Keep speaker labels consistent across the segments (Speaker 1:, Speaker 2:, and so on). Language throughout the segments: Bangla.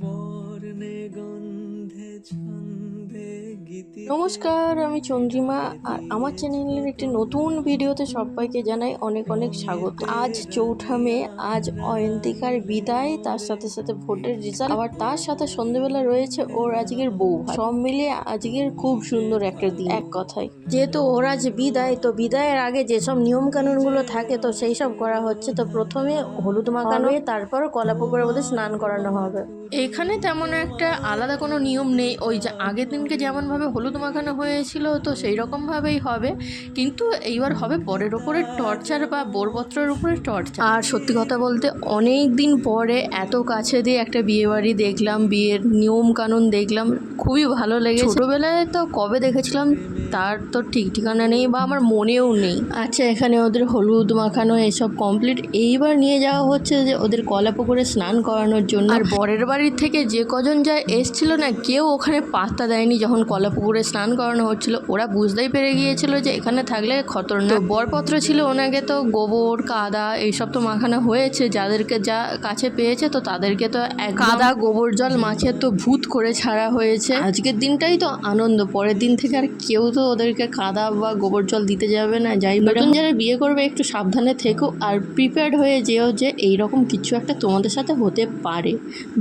Speaker 1: বর্ণে গন্ধে ছন্দে গীতিতে।
Speaker 2: নমস্কার, আমি চন্দ্রিমা আর আমার চ্যানেলের একটি নতুন ভিডিওতে সবাইকে জানাই অনেক অনেক স্বাগত। আজ 4ঠা মে, আজ অয়ন্তিকার বিদায়, তার সাথে সাথে ভোটের রেজাল্ট, আবার তার সাথে সন্ধ্যেবেলা রয়েছে ওর আজকের বউ ভাত। সব মিলিয়ে আজকের খুব সুন্দর একটা দিন এক কথায়। যেহেতু ওর আজ বিদায়, তো বিদায়ের আগে যেসব নিয়ম কানুন গুলো থাকে তো সেই সব করা হচ্ছে। তো প্রথমে হলুদ মাখানো হবে, তারপর কলা পুকুরের মধ্যে স্নান করানো হবে। এখানে তেমন একটা আলাদা কোনো নিয়ম নেই, ওই যে আগের দিনকে যেমন ভাবে হলুদ মাখানো হয়েছিল তো সেই রকম ভাবেই হবে, কিন্তু এইবার হবে বরের ওপরে টর্চার বা বরপত্রের উপরে টর্চার। আর সত্যি কথা বলতে অনেক দিন পরে এত কাছে দিয়ে একটা বিয়ে বাড়ি দেখলাম, বিয়ের নিয়ম কানুন দেখলাম, খুবই ভালো লেগেছে। ছোটবেলায় তো কবে দেখেছিলাম তার তো ঠিক ঠিকানা নেই বা আমার মনেও নেই। আচ্ছা, এখানে ওদের হলুদ মাখানো এসব কমপ্লিট, এইবার নিয়ে যাওয়া হচ্ছে যে ওদের কলা পুকুরে স্নান করানোর জন্য। আর বরের বাড়ির থেকে যে কজন যা এসছিল না, কেউ ওখানে পাত্তা দেয়নি যখন কলা পুকুরে স্নান করানো হচ্ছিল। ওরা বুঝতেই পেরে গিয়েছিল যে এখানে থাকলে খতরনাক। বরপত্র ছিল, ওনাকে তো গোবর কাদা এইসব তো মাখানো হয়েছে, যাদেরকে যা কাছে পেয়েছে তো তাদেরকে তো কাদা গোবর জল মাখিয়ে তো ভূত করে ছাড়া হয়েছে। আজকের দিনটাই তো আনন্দ, পরের দিন থেকে আর কেউ তো ওদেরকে কাদা বা গোবর জল দিতে যাবে না। যাই নতুন যারা বিয়ে করবে একটু সাবধানে থেকো আর প্রিপেয়ার্ড হয়ে যেও যে এইরকম কিছু একটা তোমাদের সাথে হতে পারে,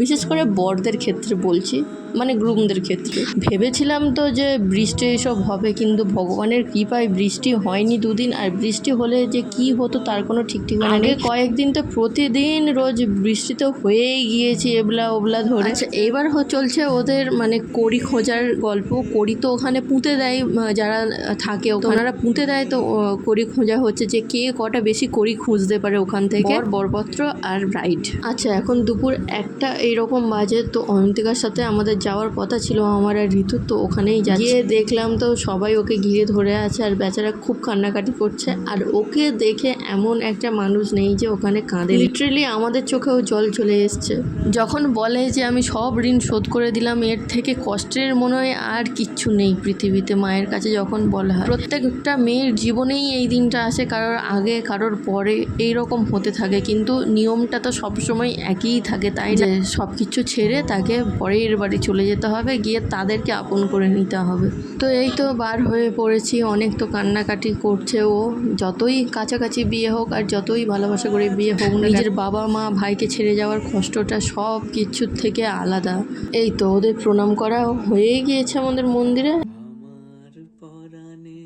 Speaker 2: বিশেষ করে বরদের ক্ষেত্রে বলছি, মানে গ্রুমদের ক্ষেত্রে। ভেবেছিলাম তো যে বৃষ্টি এসব হবে, কিন্তু ভগবানের কৃপায় বৃষ্টি হয়নি দুদিন, আর বৃষ্টি হলে যে কি হতো তার কোনো ঠিক ঠিকানা নেই। কয়েকদিন তো প্রতিদিন রোজ বৃষ্টি তো হয়েই গিয়েছে এবলা ওবলা ধরে। আচ্ছা, এইবার চলছে ওদের মানে কড়ি খোঁজার গল্প। কড়ি তো ওখানে পুঁতে দেয়, যারা থাকে ওনারা পুঁতে দেয়, তো কড়ি খোঁজা হচ্ছে যে কে কটা বেশি কড়ি খুঁজতে পারে ওখান থেকে, বরপত্র আর ব্রাইড। আচ্ছা, এখন দুপুর 1টা এইরকম বাজে। তো অয়ন্তিকার সাথে আমাদের যাওয়ার কথা ছিল, আমার আর ঋতু, তো ওখানেই গিয়ে দেখলাম তো সবাই ওকে ঘিরে ধরে আছে আর বেচারা খুব কান্নাকাটি করছে। আর ওকে দেখে এমন একটা মানুষ নেই যে ওখানে কাঁদে, লিটারেলি আমাদের চোখেও জল চলে এসছে যখন বলে যে আমি সব ঋণ শোধ করে দিলাম, এর থেকে কষ্টের মনে হয় আর কিচ্ছু নেই পৃথিবীতে। মায়ের কাছে যখন বলা হয়, প্রত্যেকটা মেয়ের জীবনেই এই দিনটা আসে, কারোর আগে কারোর পরে এইরকম হতে থাকে, কিন্তু নিয়মটা তো সবসময় একই থাকে, তাই না? সব কিছু ছেড়ে তাকে পরের বাড়ি চলে যেতে হবে, গিয়ে তাদেরকে আপন করে নিতে হবে। তো এই তো বার হয়ে পড়েছি, অনেক তো কান্নাকাটি করছে ও। যতই কাছাকাছি বিয়ে হোক আর যতই ভালোবাসা করে বিয়ে হোক না, নিজের বাবা মা ভাইকে ছেড়ে যাওয়ার কষ্টটা সব কিছুর থেকে আলাদা। এই তো ওদের প্রণাম করা হয়ে গিয়েছে আমাদের মন্দিরে।
Speaker 1: আমার পরাণে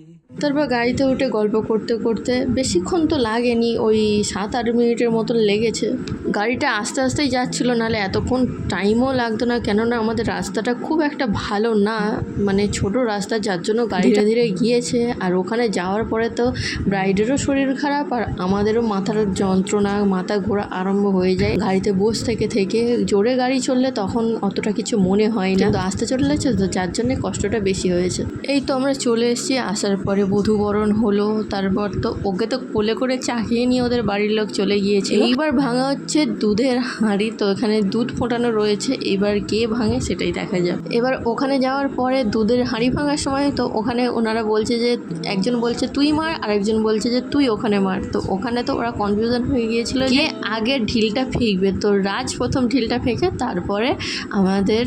Speaker 2: তারপর গাড়িতে উঠে গল্প করতে করতে বেশিক্ষণ তো লাগেনি, ওই 7-8 মিনিটের মতন লেগেছে। গাড়িটা আস্তে আস্তেই যাচ্ছিল, নাহলে এতক্ষণ টাইমও লাগতো না, কেননা আমাদের রাস্তাটা খুব একটা ভালো না, মানে ছোট রাস্তা, যার জন্য গাড়ি ধীরে ধীরে গিয়েছে। আর ওখানে যাওয়ার পরে তো ব্রাইডেরও শরীর খারাপ আর আমাদেরও মাথার যন্ত্রণা, মাথা ঘোরা আরম্ভ হয়ে যায় গাড়িতে বসে থেকে থেকে। জোরে গাড়ি চললে তখন অতটা কিছু মনে হয় না, কিন্তু আস্তে চলেছে তো যার জন্য কষ্টটা বেশি হয়েছে। এই তো আমরা চলে এসেছি, আসার পরে বধূবরণ হলো, তারপর তো ওকে তো কোলে করে চাকিয়ে নিয়ে ওদের বাড়ির লোক চলে গিয়েছে। এইবার ভাঙা হচ্ছে দুধের হাঁড়ি, তো এখানে দুধ ফোটানো রয়েছে, এবার কে ভাঙে সেটাই দেখা যাবে। এবার ওখানে যাওয়ার পরে দুধের হাঁড়ি ভাঙার সময় তো ওখানে ওনারা বলছে যে, একজন বলছে তুই মার আর একজন বলছে যে তুই ওখানে মার। তো ওখানে তো ওরা কনফিউশন হয়ে গিয়েছিল যে আগে ঢিলটা ফেঁকবে, তো রাজ প্রথম ঢিলটা ফেঁকে তারপরে আমাদের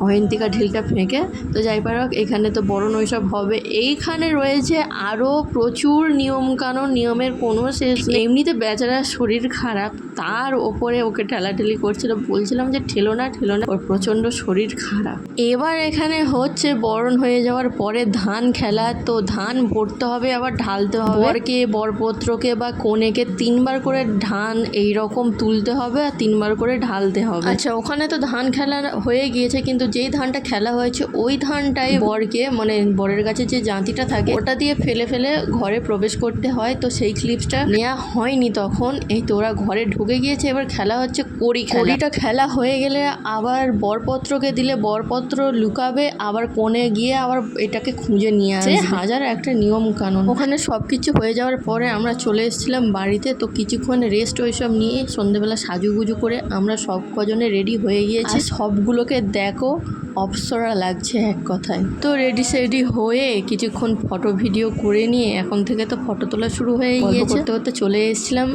Speaker 2: অয়ন্তিকা ঢিলটা ফেঁকে। তো যাই পারক, এখানে তো বরণ ওইসব হবে। এইখানে রয়েছে আরও প্রচুর নিয়মকানুন, নিয়মের কোনো শেষ নেই। এমনিতে বেচারার শরীর খারাপ, তার ওপরে ওকে ঠেলাঠেলি করছিল, বলছিলাম যে ঠেলো না, ওর প্রচণ্ড শরীর খারাপ। এবার এখানে হচ্ছে বরণ হয়ে যাওয়ার পরে ধান খেলা, তো ধান ভরতে হবে আবার ঢালতে হবে। বরকে, বরপত্রকে বা কনেকে 3বার করে ধান এইরকম তুলতে হবে আর 3বার করে ঢালতে হবে। আচ্ছা, ওখানে তো ধান খেলা হয়ে গিয়েছে, কিন্তু যেই ধানটা খেলা হয়েছে ওই ধানটাই বরকে, মানে বরের কাছে যে জাঁতিটা থাকে ওটা দিয়ে ফেলে ফেলে ঘরে প্রবেশ করতে হয়। তো সেই ক্লিপসটা নেওয়া হয়নি তখন। এই তো ওরা ঘরে ঢুকে গিয়েছে, এবার খেলা হচ্ছে কড়ি। কড়িটা খেলা হয়ে গেলে আবার বরপত্রকে দিলে বরপত্র লুকাবে, আবার কোণে গিয়ে আবার এটাকে খুঁজে নিয়ে আসে। হাজার একটা নিয়ম কানুন। ওখানে সব কিছু হয়ে যাওয়ার পরে আমরা চলে এসেছিলাম বাড়িতে, তো কিছুক্ষণ রেস্ট ওইসব নিয়ে সন্ধ্যেবেলা সাজুগুজু করে আমরা সব কজনে রেডি হয়ে গিয়েছি। সবগুলোকে দেখো অপ্সরা লাগছে এক কথায়। তো রেডি সেডি হয়ে কিছুক্ষণ ফটো ভিডিও করে নিয়ে এখন থেকে তো ফটো তোলা শুরু হয়ে গিয়েছে। করতে করতে চলে এসেছিলাম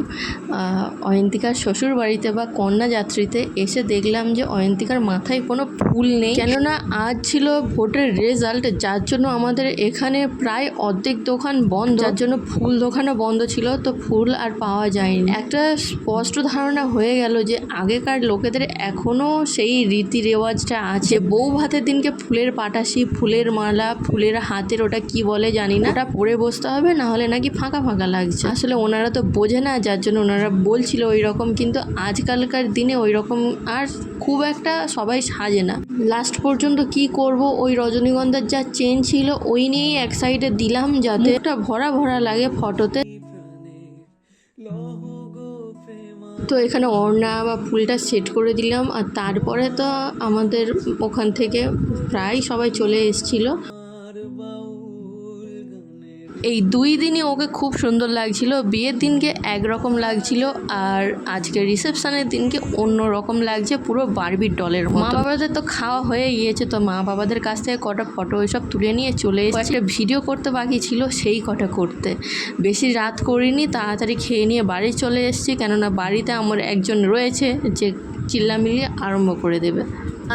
Speaker 2: অয়ন্তিকার শ্বশুর বাড়িতে বা কন্যা যাত্রীতে। এসে দেখলাম যে অয়ন্তিকার মাথায় কোনো ফুল নেই, কেননা আজ ছিল ভোটের রেজাল্ট, যার জন্য আমাদের এখানে প্রায় অর্ধেক দোকান বন্ধ, যার জন্য ফুল দোকানও বন্ধ ছিল। তো ফুল আর পাওয়া যায়নি। একটা স্পষ্ট ধারণা হয়ে গেল যে আগেকার লোকেদের এখনো সেই রীতি রেওয়াজটা আছে। বউ ভাতের দিনকে ফুলের পাটাশি, ফুলের মালা, ফুলের হাতের ওটা কি বলে জানি না, ওটা পরে বসতে হবে, না হলে নাকি ফাঁকা ফাঁকা লাগছে। আসলে ওনারা তো বোঝে না, যার জন্য ওনারা বলছিল ওই রকম, কিন্তু আজকালকার দিনে ওই রকম আর খুব একটা সবাই সাজে না। লাস্ট পর্যন্ত কি করব, ওই রজনীগন্ধার যা চেন ছিল ওই নিয়েই এক সাইডে দিলাম, যাতে একটা ভরা ভরা লাগে ফটোতে। তো এখানে ওড়না বা ফুলটা সেট করে দিলাম, আর তারপরে তো আমাদের ওখান থেকে প্রায় সবাই চলে এসেছিলো। এই 2 দিনই ওকে খুব সুন্দর লাগছিল। বিয়ের দিনকে একরকম লাগছিল, আর আজকে রিসেপশনের দিনকে অন্য রকম লাগছে, পুরো বারবির ডলের মতো। মা বাবাদের তো খাওয়া হয়ে গিয়েছে, তো মা বাবাদের কাছ থেকে কটা ফটো ওইসব তুলে নিয়ে চলে এসেছি। একটা ভিডিও করতে বাকি ছিল, সেই কটা করতে বেশি রাত করিনি, তাড়াতাড়ি খেয়ে নিয়ে বাড়ি চলে এসেছি, কেননা বাড়িতে আমার একজন রয়েছে যে চিল্লামিল্লি আরম্ভ করে দেবে।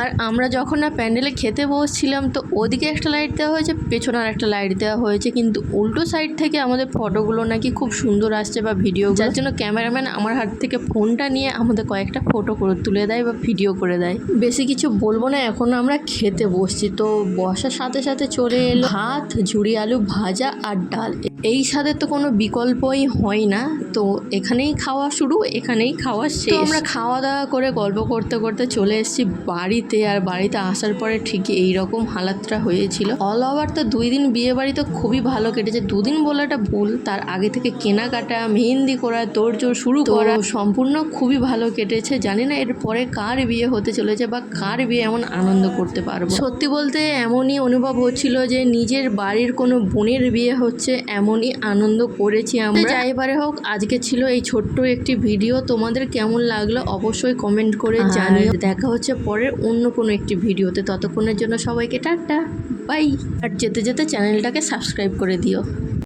Speaker 2: আর আমরা যখন না প্যান্ডেলে খেতে বসছিলাম, তো ওদিকে একটা লাইট দেওয়া হয়েছে, পেছনে আর একটা লাইট দেওয়া হয়েছে, কিন্তু উল্টো সাইড থেকে আমাদের ফটোগুলো নাকি খুব সুন্দর আসছে বা ভিডিও, যার জন্য ক্যামেরাম্যান আমার হাত থেকে ফোনটা নিয়ে আমাদের কয়েকটা ফটো করে তুলে দেয় বা ভিডিও করে দেয়। বেশি কিছু বলবো না, এখন আমরা খেতে বসছি। তো বসার সাথে সাথে চলে এলো ভাত, ঝুড়ি আলু ভাজা আর ডাল। এই স্বাদের তো কোনো বিকল্পই হয় না। তো এখানেই খাওয়া শুরু, এখানেই খাওয়া শেষ। তো আমরা খাওয়া দাওয়া করে গল্প করতে করতে চলে এসেছি বাড়িতে। আর বাড়িতে আসার পরে ঠিকই এইরকম হালাতটা হয়েছিল। অল ওভার তো 2 দিন বিয়ে বাড়ি তো খুবই ভালো কেটেছে। 2 দিন বলাটা ভুল, তার আগে থেকে কেনাকাটা, মেহেন্দি করা, তোড়জোড় শুরু করা, সম্পূর্ণ খুবই ভালো কেটেছে। জানি না এর পরে কার বিয়ে হতে চলেছে বা কার বিয়ে এমন আনন্দ করতে পারবো। সত্যি বলতে এমনই অনুভব হচ্ছিল যে নিজের বাড়ির কোনো বোনের বিয়ে হচ্ছে, এমনই আনন্দ করেছি আমরা। যাই পারে হোক, আজকে ছিল এই ছোট্ট একটি ভিডিও। তোমাদের কেমন লাগলো অবশ্যই কমেন্ট করে জানিও। দেখা হচ্ছে পরের অন্য কোনো একটি ভিডিওতে। ততক্ষণের জন্য সবাইকে টাটা, বাই। আর যেতে যেতে চ্যানেলটাকে সাবস্ক্রাইব করে দিও।